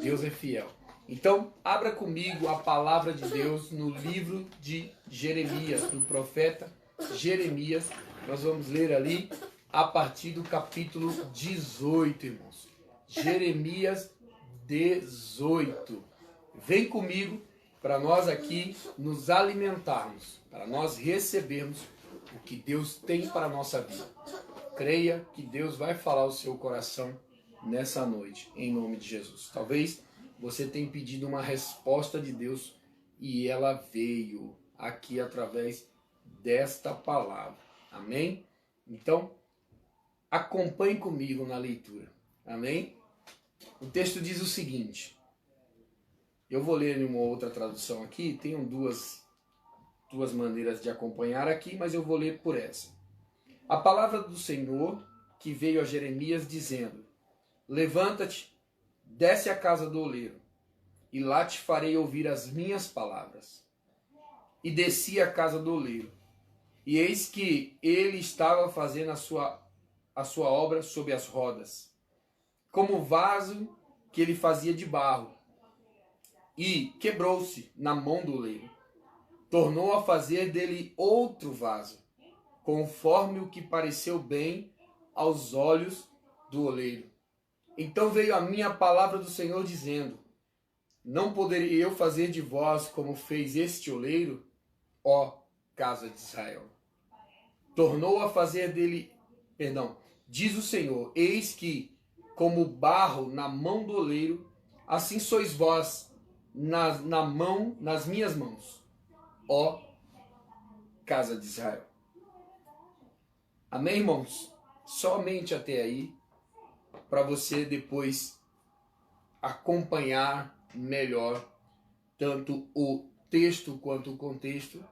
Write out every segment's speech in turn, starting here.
Deus é fiel. Então, abra comigo a palavra de Deus no livro de Jeremias, do profeta Jeremias. Nós vamos ler ali a partir do capítulo 18, irmãos. Jeremias 18. Vem comigo para nós aqui nos alimentarmos, para nós recebermos o que Deus tem para a nossa vida. Creia que Deus vai falar ao seu coração nessa noite, em nome de Jesus. Talvez você tenha pedido uma resposta de Deus e ela veio aqui através desta palavra. Amém? Então, acompanhe comigo na leitura. Amém? O texto diz o seguinte. Eu vou ler em uma outra tradução aqui. Tenho duas maneiras de acompanhar aqui, mas eu vou ler por essa. A palavra do Senhor que veio a Jeremias dizendo: levanta-te, desce à casa do oleiro, e lá te farei ouvir as minhas palavras. E desci à casa do oleiro, e eis que ele estava fazendo a sua obra sob as rodas, como o vaso que ele fazia de barro, e quebrou-se na mão do oleiro. Tornou a fazer dele outro vaso, conforme o que pareceu bem aos olhos do oleiro. Então veio a mim a palavra do Senhor dizendo: não poderia eu fazer de vós como fez este oleiro, ó casa de Israel? Tornou a fazer dele, diz o Senhor, eis que, como barro na mão do oleiro, assim sois vós nas minhas mãos, ó casa de Israel. Amém, irmãos? Somente até aí, para você depois acompanhar melhor tanto o texto quanto o contexto,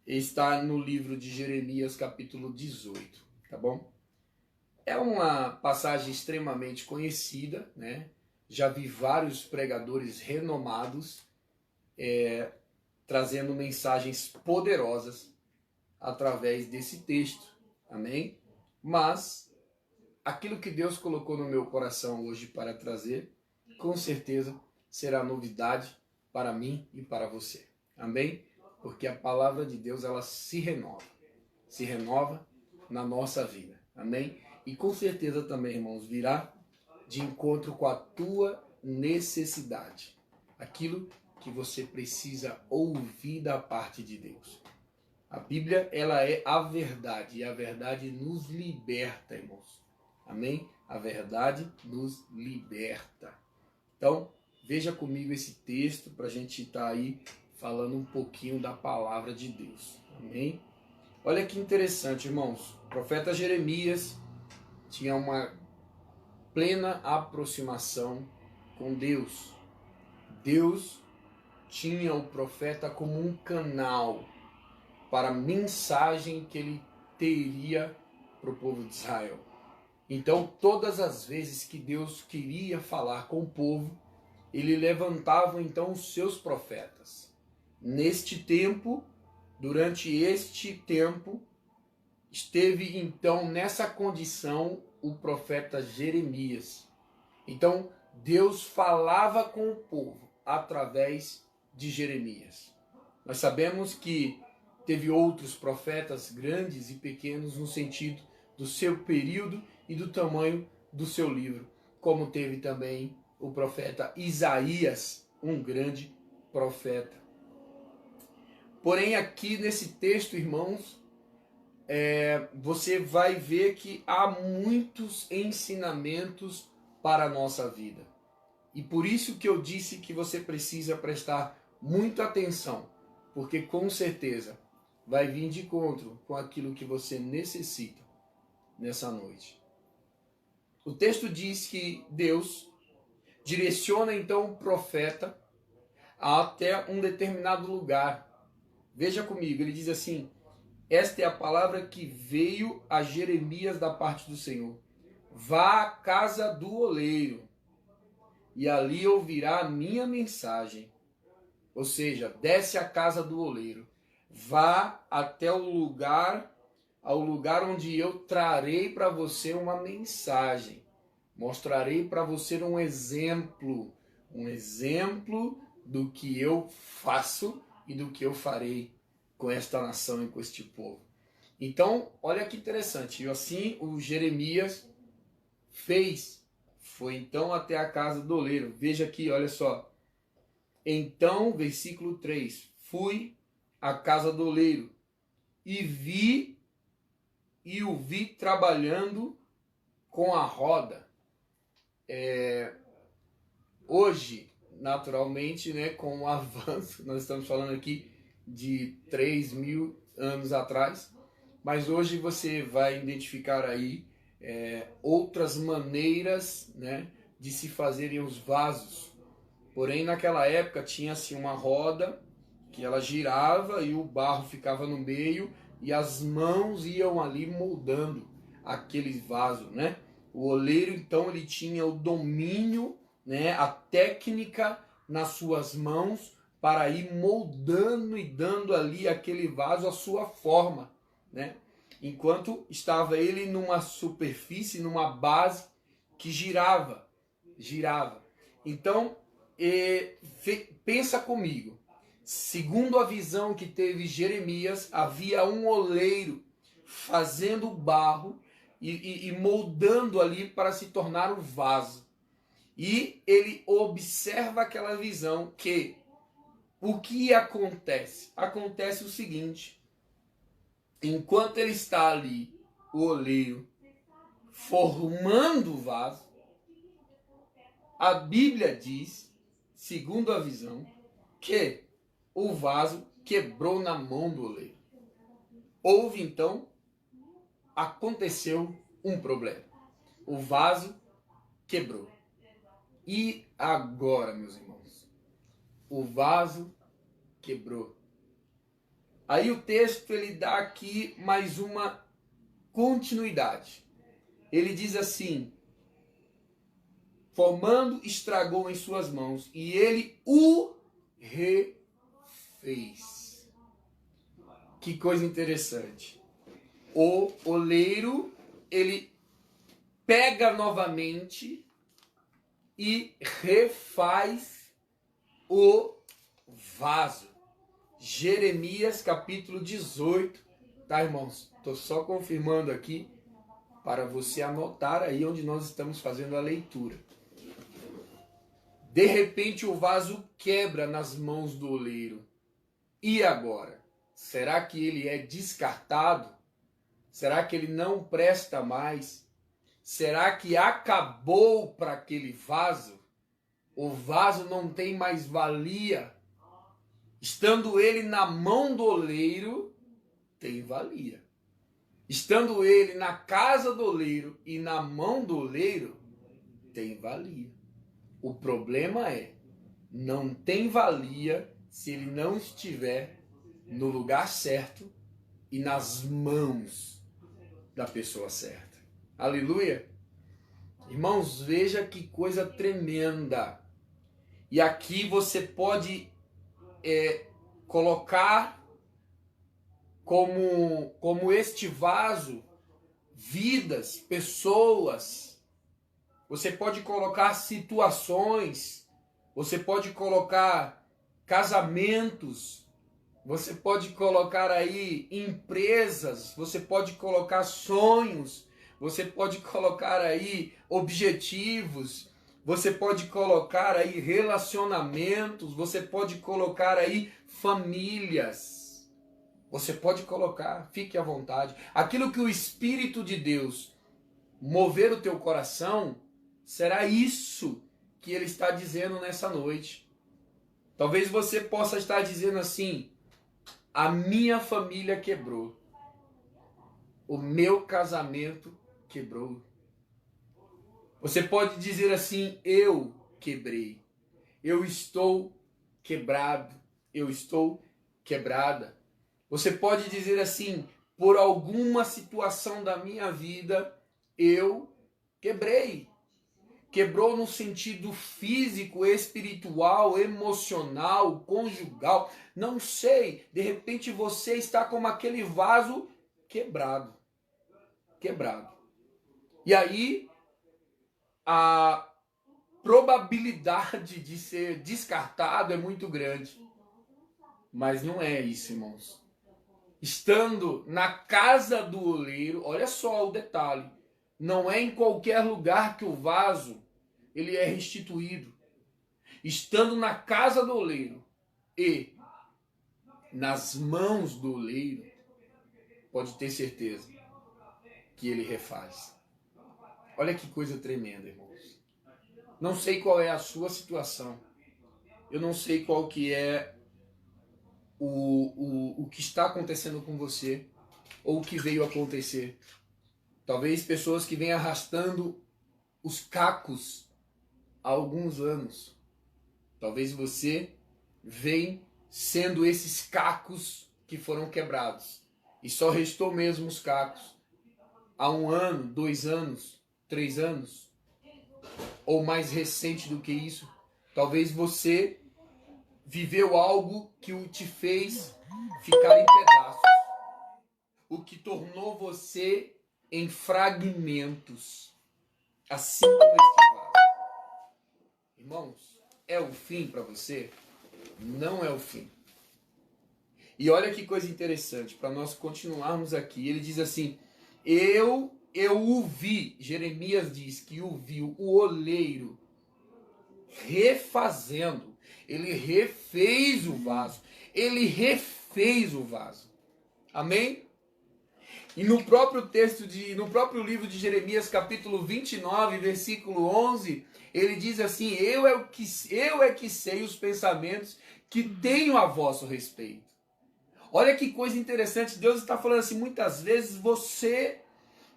está no livro de Jeremias, capítulo 18, tá bom? É uma passagem extremamente conhecida, né? Já vi vários pregadores renomados trazendo mensagens poderosas através desse texto, amém? Mas aquilo que Deus colocou no meu coração hoje para trazer, com certeza será novidade para mim e para você, amém? Porque a palavra de Deus, ela se renova na nossa vida, amém? E com certeza também, irmãos, virá de encontro com a tua necessidade, aquilo que você precisa ouvir da parte de Deus. A Bíblia, ela é a verdade, e a verdade nos liberta, irmãos. Amém? A verdade nos liberta. Então, veja comigo esse texto para a gente estar aí falando um pouquinho da palavra de Deus. Amém? Olha que interessante, irmãos. O profeta Jeremias tinha uma plena aproximação com Deus. Deus tinha o profeta como um canal para a mensagem que ele teria para o povo de Israel. Então, todas as vezes que Deus queria falar com o povo, ele levantava então os seus profetas. Durante este tempo, esteve então nessa condição o profeta Jeremias. Então, Deus falava com o povo através de Jeremias. Nós sabemos que teve outros profetas grandes e pequenos no sentido do seu período e do tamanho do seu livro, como teve também o profeta Isaías, um grande profeta. Porém, aqui nesse texto, irmãos, você vai ver que há muitos ensinamentos para a nossa vida. E por isso que eu disse que você precisa prestar muita atenção, porque com certeza vai vir de encontro com aquilo que você necessita nessa noite. O texto diz que Deus direciona então o profeta até um determinado lugar. Veja comigo, ele diz assim: esta é a palavra que veio a Jeremias da parte do Senhor. Vá à casa do oleiro, e ali ouvirá a minha mensagem. Ou seja, desce à casa do oleiro. Vá até ao lugar onde eu trarei para você uma mensagem. Mostrarei para você um exemplo, um exemplo do que eu faço e do que eu farei com esta nação e com este povo. Então, olha que interessante. E assim o Jeremias fez. Foi então até a casa do oleiro. Veja aqui, olha só. Então, versículo 3. Fui à casa do oleiro e o vi trabalhando com a roda. Hoje, naturalmente, né, com o avanço, nós estamos falando aqui de 3.000 anos atrás, mas hoje você vai identificar aí outras maneiras, né, de se fazerem os vasos. Porém, naquela época tinha-se uma roda que ela girava e o barro ficava no meio e as mãos iam ali moldando aquele vaso, né? O oleiro, então, ele tinha o domínio, né, a técnica nas suas mãos para ir moldando e dando ali aquele vaso a sua forma, né? Enquanto estava ele numa superfície, numa base que girava. Então, pensa comigo. Segundo a visão que teve Jeremias, havia um oleiro fazendo barro e moldando ali para se tornar o vaso. E ele observa aquela visão que o que acontece? Acontece o seguinte: enquanto ele está ali, o oleiro, formando o vaso, a Bíblia diz, segundo a visão, que o vaso quebrou na mão do oleiro. Houve então, aconteceu um problema. O vaso quebrou. E agora, meus irmãos? O vaso quebrou. Aí o texto ele dá aqui mais uma continuidade. Ele diz assim: formando, estragou em suas mãos e ele o refez. Que coisa interessante. O oleiro, ele pega novamente e refaz o vaso. Jeremias capítulo 18, tá, irmãos? Estou só confirmando aqui para você anotar aí onde nós estamos fazendo a leitura. De repente o vaso quebra nas mãos do oleiro. E agora? Será que ele é descartado? Será que ele não presta mais? Será que acabou para aquele vaso? O vaso não tem mais valia? Estando ele na mão do oleiro, tem valia. Estando ele na casa do oleiro e na mão do oleiro, tem valia. O problema é, não tem valia se ele não estiver no lugar certo e nas mãos da pessoa certa. Aleluia! Irmãos, veja que coisa tremenda. E aqui você pode colocar como este vaso vidas, pessoas. Você pode colocar situações. Você pode colocar casamentos. Você pode colocar aí empresas. Você pode colocar sonhos. Você pode colocar aí objetivos. Você pode colocar aí relacionamentos. Você pode colocar aí famílias. Você pode colocar, fique à vontade. Aquilo que o Espírito de Deus mover o teu coração, será isso que ele está dizendo nessa noite. Talvez você possa estar dizendo assim: a minha família quebrou. O meu casamento quebrou. Você pode dizer assim: eu quebrei. Eu estou quebrado. Eu estou quebrada. Você pode dizer assim: por alguma situação da minha vida, eu quebrei. Quebrou no sentido físico, espiritual, emocional, conjugal. Não sei. De repente você está como aquele vaso quebrado. Quebrado. E aí, probabilidade de ser descartado é muito grande. Mas não é isso, irmãos. Estando na casa do oleiro, olha só o detalhe, não é em qualquer lugar que o vaso ele é restituído. Estando na casa do oleiro e nas mãos do oleiro, pode ter certeza que ele refaz. Olha que coisa tremenda, irmãos. Não sei qual é a sua situação. Eu não sei qual que é o que está acontecendo com você ou o que veio acontecer. Talvez pessoas que vêm arrastando os cacos há alguns anos. Talvez você vem sendo esses cacos que foram quebrados. E só restou mesmo os cacos. Há 1 ano, 2 anos, 3 anos. Ou mais recente do que isso. Talvez você viveu algo que o te fez ficar em pedaços. O que tornou você em fragmentos. Assim como este vaso. Irmãos, é o fim para você? Não é o fim. E olha que coisa interessante, para nós continuarmos aqui. Ele diz assim, eu o vi, Jeremias diz que o viu, o oleiro, refazendo. Ele refez o vaso. Ele refez o vaso. Amém? E no próprio no próprio livro de Jeremias, capítulo 29, versículo 11, ele diz assim, eu é que sei os pensamentos que tenho a vosso respeito. Olha que coisa interessante, Deus está falando assim, muitas vezes você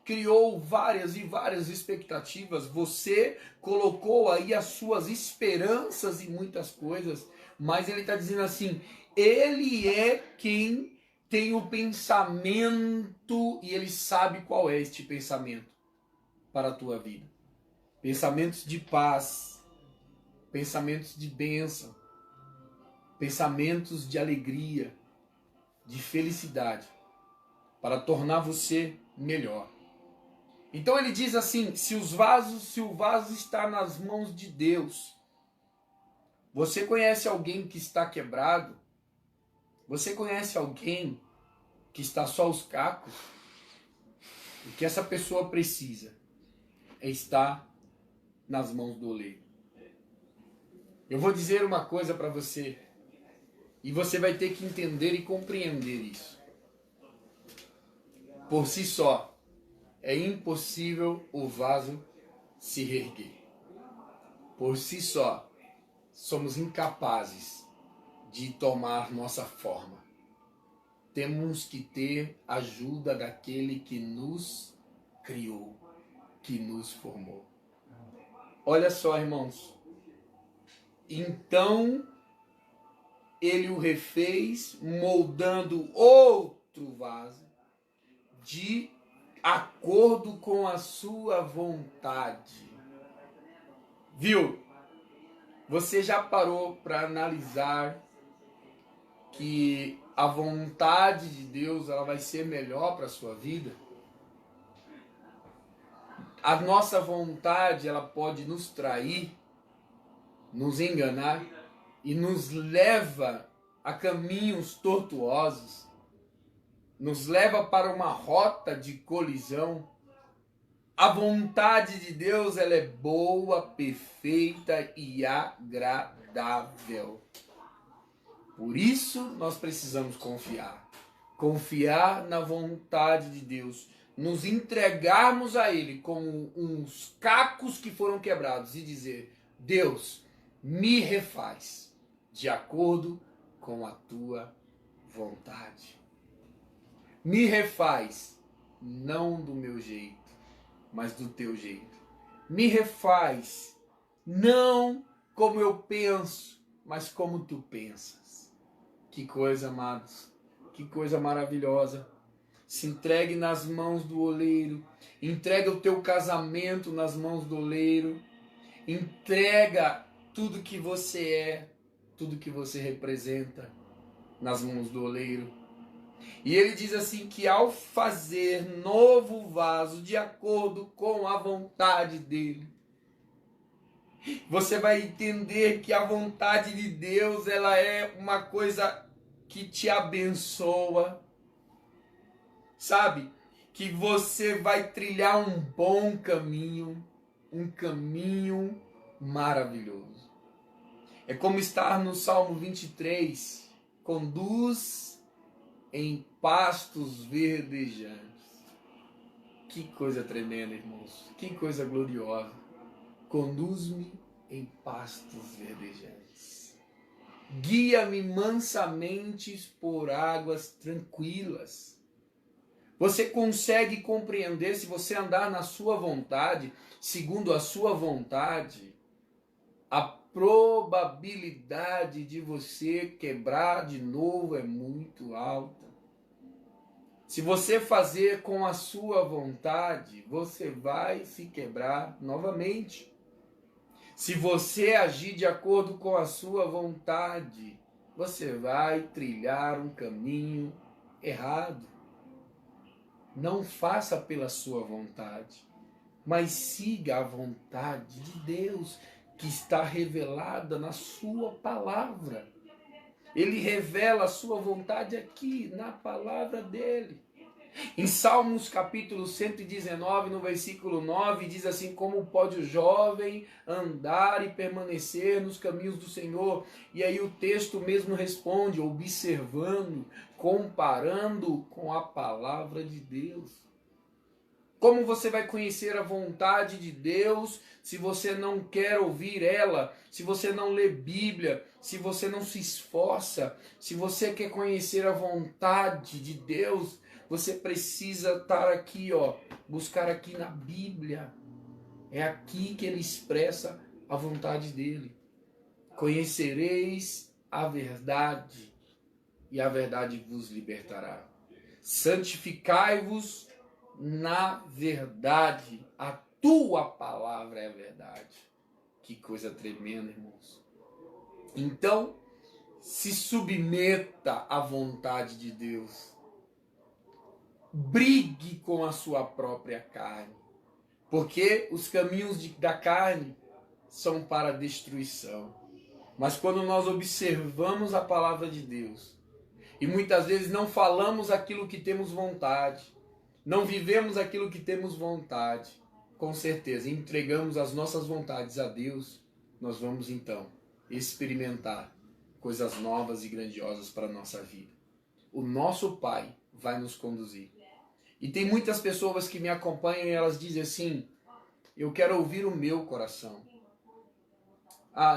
criou várias e várias expectativas, você colocou aí as suas esperanças em muitas coisas, mas ele está dizendo assim, ele é quem tem o pensamento e ele sabe qual é este pensamento para a tua vida. Pensamentos de paz, pensamentos de bênção, pensamentos de alegria, de felicidade, para tornar você melhor. Então ele diz assim, se o vaso está nas mãos de Deus, você conhece alguém que está quebrado? Você conhece alguém que está só os cacos? O que essa pessoa precisa é estar nas mãos do oleiro. Eu vou dizer uma coisa para você, e você vai ter que entender e compreender isso. Por si só, é impossível o vaso se reerguer. Por si só, somos incapazes de tomar nossa forma. Temos que ter ajuda daquele que nos criou, que nos formou. Olha só, irmãos. Então, ele o refez, moldando outro vaso, de acordo com a sua vontade. Viu? Você já parou para analisar que a vontade de Deus ela vai ser melhor para a sua vida? A nossa vontade ela pode nos trair, nos enganar e nos leva a caminhos tortuosos, nos leva para uma rota de colisão. A vontade de Deus ela é boa, perfeita e agradável. Por isso nós precisamos confiar. Confiar na vontade de Deus. Nos entregarmos a Ele como uns cacos que foram quebrados e dizer, Deus, me refaz de acordo com a tua vontade. Me refaz, não do meu jeito, mas do teu jeito. Me refaz, não como eu penso, mas como tu pensas. Que coisa, amados, que coisa maravilhosa. Se entregue nas mãos do oleiro, entrega o teu casamento nas mãos do oleiro, entrega tudo que você é, tudo que você representa nas mãos do oleiro. E ele diz assim que ao fazer novo vaso de acordo com a vontade dele, Você vai entender que a vontade de Deus, ela é uma coisa que te abençoa, sabe? Que você vai trilhar um bom caminho, um caminho maravilhoso. É como estar no Salmo 23, conduz em pastos verdejantes. Que coisa tremenda, irmãos. Que coisa gloriosa. Conduz-me em pastos verdejantes. Guia-me mansamente por águas tranquilas. Você consegue compreender, se você andar na sua vontade, segundo a sua vontade, a probabilidade de você quebrar de novo é muito alta. Se você fazer com a sua vontade, você vai se quebrar novamente. Se você agir de acordo com a sua vontade, você vai trilhar um caminho errado. Não faça pela sua vontade, mas siga a vontade de Deus, que está revelada na sua palavra. Ele revela a sua vontade aqui, na palavra dele. Em Salmos capítulo 119, no versículo 9, diz assim: como pode o jovem andar e permanecer nos caminhos do Senhor? E aí o texto mesmo responde, observando, comparando com a palavra de Deus. Como você vai conhecer a vontade de Deus se você não quer ouvir ela, se você não lê Bíblia, se você não se esforça? Se você quer conhecer a vontade de Deus, você precisa estar aqui, buscar aqui na Bíblia. É aqui que ele expressa a vontade dele. Conhecereis a verdade, e a verdade vos libertará. Santificai-vos na verdade, a tua palavra é a verdade. Que coisa tremenda, irmãos. Então, se submeta à vontade de Deus. Brigue com a sua própria carne, porque os caminhos da carne são para a destruição. Mas quando nós observamos a palavra de Deus, e muitas vezes não falamos aquilo que temos vontade, não vivemos aquilo que temos vontade, com certeza, entregamos as nossas vontades a Deus, nós vamos então experimentar coisas novas e grandiosas para a nossa vida. O nosso Pai vai nos conduzir. E tem muitas pessoas que me acompanham e elas dizem assim: eu quero ouvir o meu coração.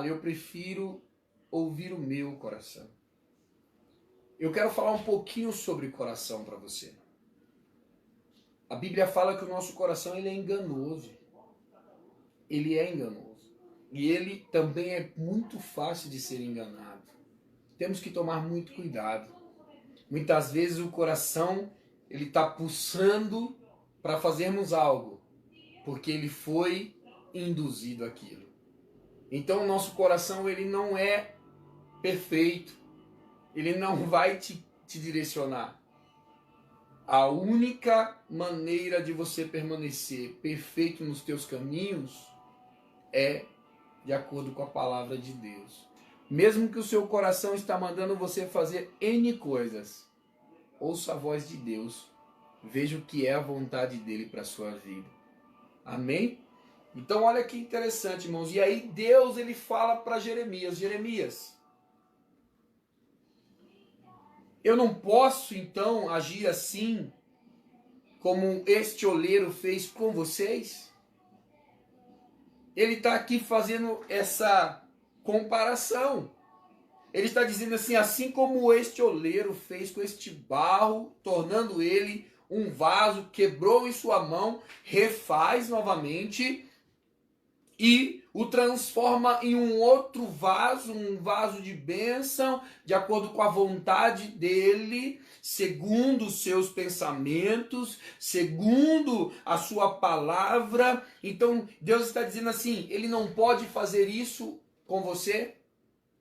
Eu prefiro ouvir o meu coração. Eu quero falar um pouquinho sobre coração para você. A Bíblia fala que o nosso coração ele é enganoso. Ele é enganoso. E ele também é muito fácil de ser enganado. Temos que tomar muito cuidado. Muitas vezes o coração ele está pulsando para fazermos algo, porque ele foi induzido àquilo. Então o nosso coração ele não é perfeito. Ele não vai te direcionar. A única maneira de você permanecer perfeito nos teus caminhos é de acordo com a palavra de Deus. Mesmo que o seu coração está mandando você fazer N coisas, ouça a voz de Deus. Veja o que é a vontade dele para a sua vida. Amém? Então olha que interessante, irmãos. E aí Deus ele fala para Jeremias: Jeremias, eu não posso, então, agir assim como este oleiro fez com vocês? Ele está aqui fazendo essa comparação. Ele está dizendo assim como este oleiro fez com este barro, tornando ele um vaso, quebrou em sua mão, refaz novamente e o transforma em um outro vaso, um vaso de bênção, de acordo com a vontade dele, segundo os seus pensamentos, segundo a sua palavra. Então Deus está dizendo assim: ele não pode fazer isso com você,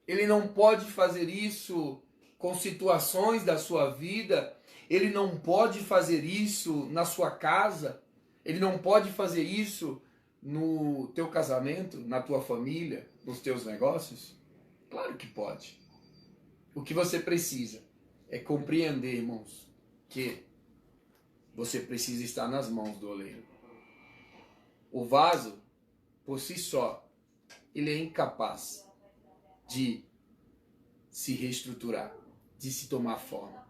ele não pode fazer isso com situações da sua vida, ele não pode fazer isso na sua casa, ele não pode fazer isso no teu casamento, na tua família, nos teus negócios? Claro que pode. O que você precisa é compreender, irmãos, que você precisa estar nas mãos do oleiro. O vaso, por si só, ele é incapaz de se reestruturar, de se tomar forma.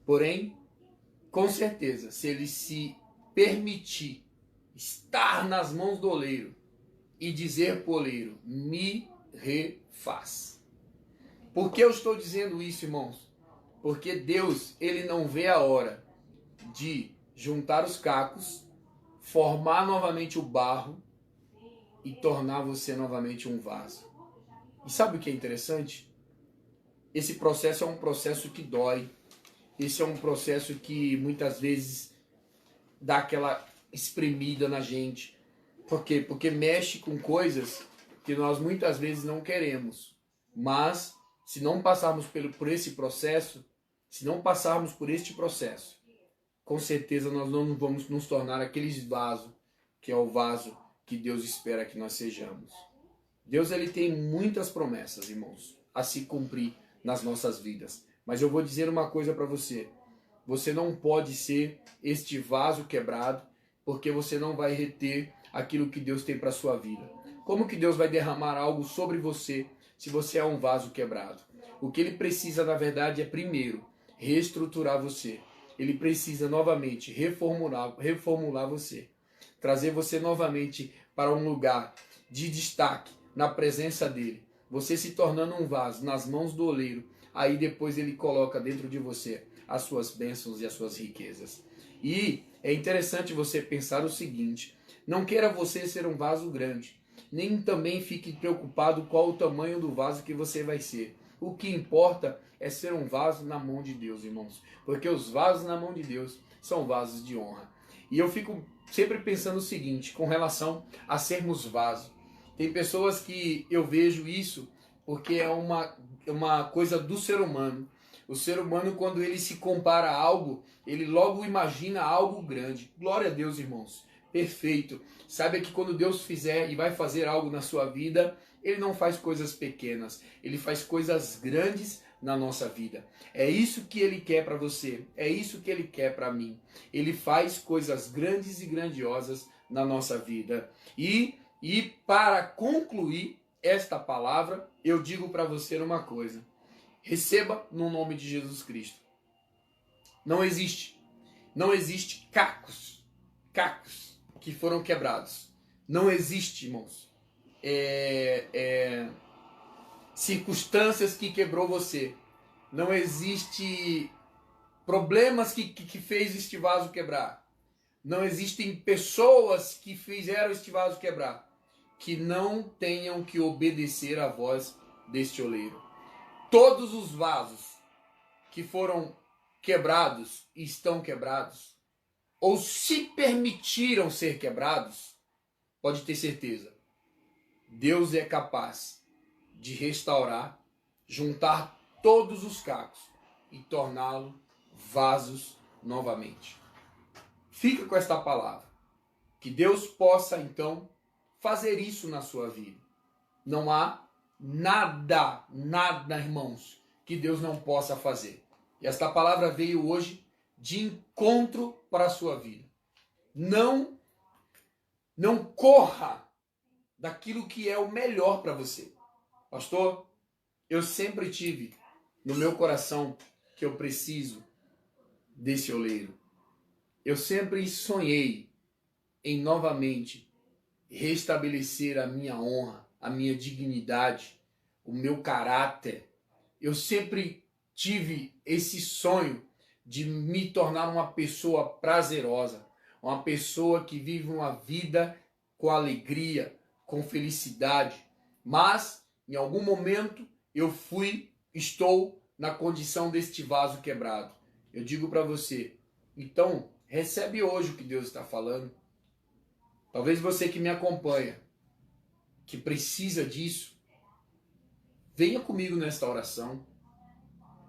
Porém, com certeza, se ele se permitir estar nas mãos do oleiro e dizer para o oleiro, me refaz. Por que eu estou dizendo isso, irmãos? Porque Deus, ele não vê a hora de juntar os cacos, formar novamente o barro e tornar você novamente um vaso. E sabe o que é interessante? Esse processo é um processo que dói. Esse é um processo que muitas vezes dá aquela espremida na gente. Por quê? Porque mexe com coisas que nós muitas vezes não queremos. Mas, se não passarmos por esse processo, se não passarmos por este processo, com certeza nós não vamos nos tornar aqueles vasos, que é o vaso que Deus espera que nós sejamos. Deus, ele tem muitas promessas, irmãos, a se cumprir nas nossas vidas. Mas eu vou dizer uma coisa para você. Você não pode ser este vaso quebrado, porque você não vai reter aquilo que Deus tem para a sua vida. Como que Deus vai derramar algo sobre você se você é um vaso quebrado? O que ele precisa, na verdade, é primeiro reestruturar você. Ele precisa novamente reformular você. Trazer você novamente para um lugar de destaque na presença dele. Você se tornando um vaso nas mãos do oleiro. Aí depois ele coloca dentro de você as suas bênçãos e as suas riquezas. E é interessante você pensar o seguinte: não queira você ser um vaso grande, nem também fique preocupado qual o tamanho do vaso que você vai ser. O que importa é ser um vaso na mão de Deus, irmãos. Porque os vasos na mão de Deus são vasos de honra. E eu fico sempre pensando o seguinte, com relação a sermos vasos. Tem pessoas que eu vejo isso porque é uma coisa do ser humano. O ser humano, quando ele se compara a algo, ele logo imagina algo grande. Glória a Deus, irmãos. Perfeito. Saiba que quando Deus fizer e vai fazer algo na sua vida, ele não faz coisas pequenas. Ele faz coisas grandes na nossa vida. É isso que ele quer para você. É isso que ele quer para mim. Ele faz coisas grandes e grandiosas na nossa vida. E para concluir esta palavra, eu digo para você uma coisa. Receba no nome de Jesus Cristo. Não existe cacos que foram quebrados. Não existe, irmãos, circunstâncias que quebrou você. Não existe problemas que fez este vaso quebrar. Não existem pessoas que fizeram este vaso quebrar, que não tenham que obedecer à voz deste oleiro. Todos os vasos que foram quebrados e estão quebrados, ou se permitiram ser quebrados, pode ter certeza, Deus é capaz de restaurar, juntar todos os cacos e torná-lo vasos novamente. Fica com esta palavra. Que Deus possa, então, fazer isso na sua vida. Não há nada, irmãos, que Deus não possa fazer. E esta palavra veio hoje de encontro para a sua vida. Não corra daquilo que é o melhor para você. Pastor, eu sempre tive no meu coração que eu preciso desse oleiro. Eu sempre sonhei em novamente restabelecer a minha honra, a minha dignidade, o meu caráter. Eu sempre tive esse sonho de me tornar uma pessoa prazerosa, uma pessoa que vive uma vida com alegria, com felicidade. Mas, em algum momento, estou na condição deste vaso quebrado. Eu digo para você, então, recebe hoje o que Deus está falando. Talvez você que me acompanha, que precisa disso, venha comigo nesta oração.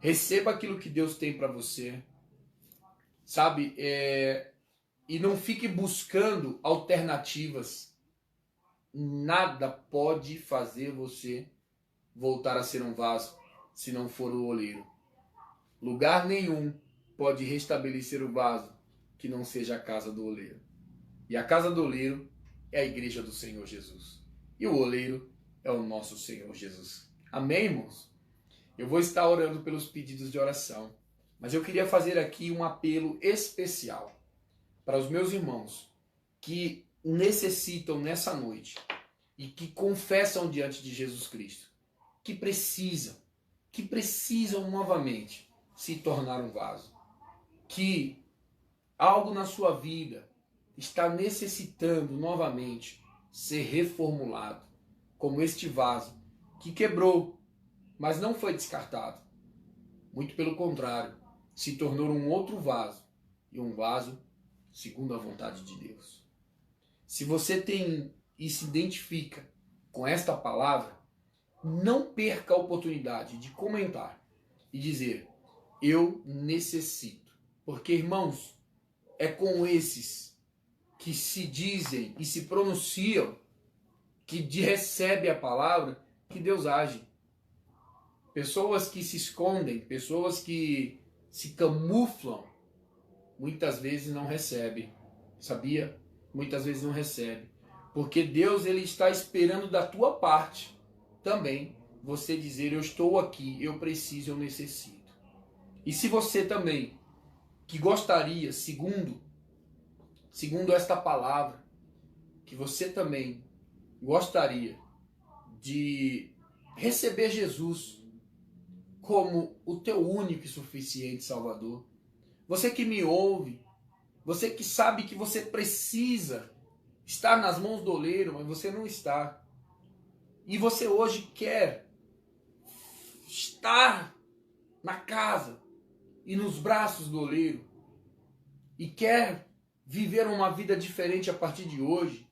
Receba aquilo que Deus tem para você. Sabe? E não fique buscando alternativas. nada pode fazer você voltar a ser um vaso se não for o oleiro. Lugar nenhum pode restabelecer o vaso que não seja a casa do oleiro. E a casa do oleiro é a igreja do Senhor Jesus. E o oleiro é o nosso Senhor Jesus. Amém, irmãos? Eu vou estar orando pelos pedidos de oração, mas eu queria fazer aqui um apelo especial para os meus irmãos que necessitam nessa noite e que confessam diante de Jesus Cristo, que precisam novamente se tornar um vaso, que algo na sua vida está necessitando novamente ser reformulado, como este vaso que quebrou, mas não foi descartado. Muito pelo contrário, se tornou um outro vaso, e um vaso segundo a vontade de Deus. Se você tem e se identifica com esta palavra, não perca a oportunidade de comentar e dizer: eu necessito. Porque, irmãos, é com esses que se dizem e se pronunciam, que recebe a palavra, que Deus age. Pessoas que se escondem, pessoas que se camuflam, muitas vezes não recebem. Sabia? Muitas vezes não recebem. Porque Deus, ele está esperando da tua parte também você dizer: eu estou aqui, eu preciso, eu necessito. E se você também, que gostaria, segundo esta palavra, que você também gostaria de receber Jesus como o teu único e suficiente Salvador, você que me ouve, você que sabe que você precisa estar nas mãos do oleiro, mas você não está, e você hoje quer estar na casa e nos braços do oleiro, e quer viver uma vida diferente a partir de hoje,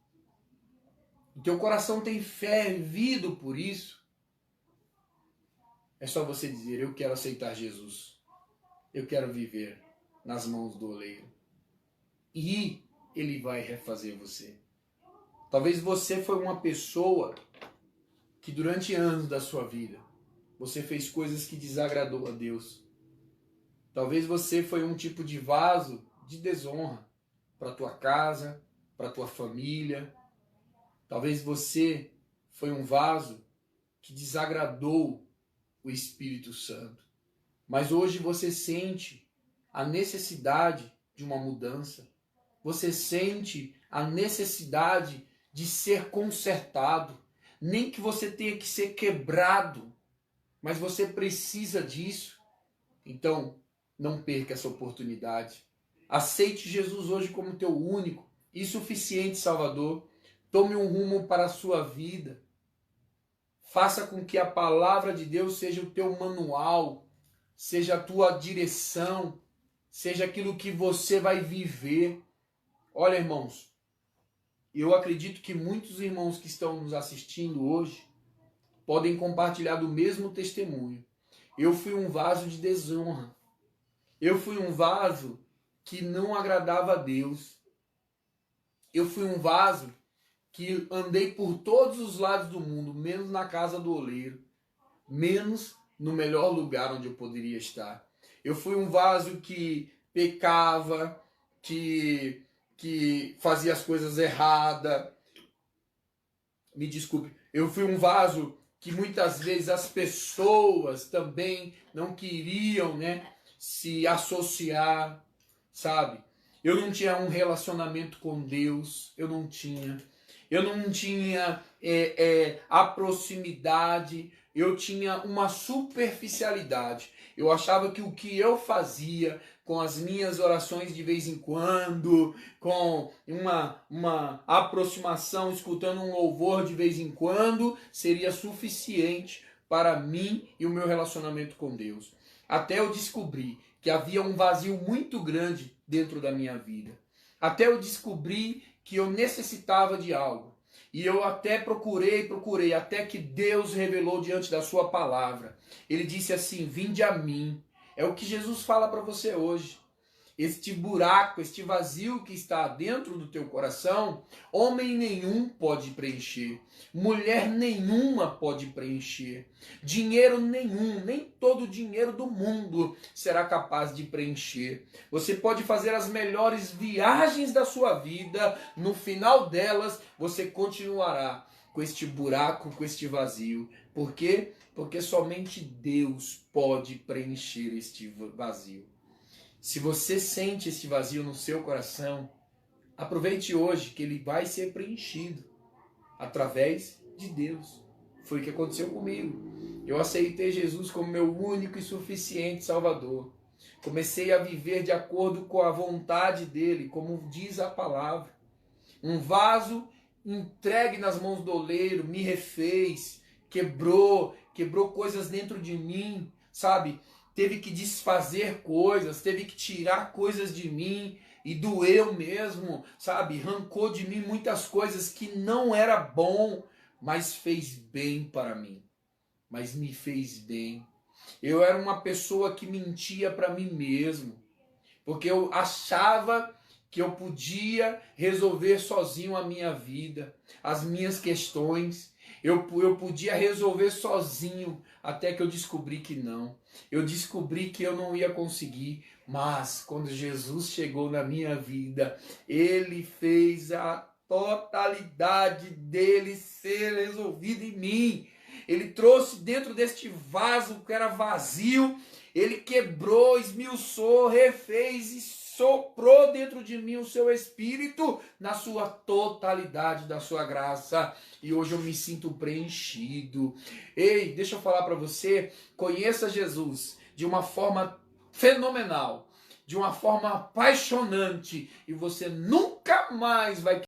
o teu coração tem fervido por isso, é só você dizer: eu quero aceitar Jesus, eu quero viver nas mãos do oleiro, e ele vai refazer você. Talvez você foi uma pessoa que durante anos da sua vida você fez coisas que desagradou a Deus. Talvez você foi um tipo de vaso de desonra para tua casa, para tua família. Talvez você foi um vaso que desagradou o Espírito Santo. Mas hoje você sente a necessidade de uma mudança. Você sente a necessidade de ser consertado. Nem que você tenha que ser quebrado, mas você precisa disso. Então, não perca essa oportunidade. Aceite Jesus hoje como teu único e suficiente Salvador. Tome um rumo para a sua vida. Faça com que a palavra de Deus seja o teu manual, seja a tua direção, seja aquilo que você vai viver. Olha, irmãos, eu acredito que muitos irmãos que estão nos assistindo hoje podem compartilhar do mesmo testemunho. Eu fui um vaso de desonra. Eu fui um vaso que não agradava a Deus. Eu fui um vaso que andei por todos os lados do mundo, menos na casa do oleiro, menos no melhor lugar onde eu poderia estar. Eu fui um vaso que pecava, que fazia as coisas erradas. Me desculpe. Eu fui um vaso que muitas vezes as pessoas também não queriam, se associar, sabe? Eu não tinha um relacionamento com Deus, eu não tinha a proximidade, eu tinha uma superficialidade. Eu achava que o que eu fazia com as minhas orações de vez em quando, com uma aproximação, escutando um louvor de vez em quando, seria suficiente para mim e o meu relacionamento com Deus. Até eu descobri que havia um vazio muito grande dentro da minha vida. Até eu descobri que eu necessitava de algo. E eu até procurei, até que Deus revelou diante da sua palavra. Ele disse assim: vinde a mim. É o que Jesus fala para você hoje. este buraco, este vazio que está dentro do teu coração, homem nenhum pode preencher, mulher nenhuma pode preencher, dinheiro nenhum, nem todo o dinheiro do mundo será capaz de preencher. Você pode fazer as melhores viagens da sua vida, no final delas você continuará com este buraco, com este vazio. Por quê? Porque somente Deus pode preencher este vazio. Se você sente este vazio no seu coração, aproveite hoje que ele vai ser preenchido através de Deus. Foi o que aconteceu comigo. Eu aceitei Jesus como meu único e suficiente Salvador. Comecei a viver de acordo com a vontade dele, como diz a palavra. Um vaso entregue nas mãos do oleiro me refez, quebrou coisas dentro de mim, sabe? Teve que desfazer coisas, teve que tirar coisas de mim e doeu mesmo, sabe? Arrancou de mim muitas coisas que não era bom, mas fez bem para mim. Mas me fez bem. Eu era uma pessoa que mentia para mim mesmo, porque eu achava que eu podia resolver sozinho a minha vida, as minhas questões. Eu podia resolver sozinho, até que eu descobri que não. Eu descobri que eu não ia conseguir, mas quando Jesus chegou na minha vida, ele fez a totalidade dele ser resolvida em mim. Ele trouxe dentro deste vaso que era vazio, ele quebrou, esmiuçou, refez e soprou dentro de mim o seu Espírito na sua totalidade da sua graça. E hoje eu me sinto preenchido. Ei, deixa eu falar para você, conheça Jesus de uma forma fenomenal, de uma forma apaixonante, e você nunca mais vai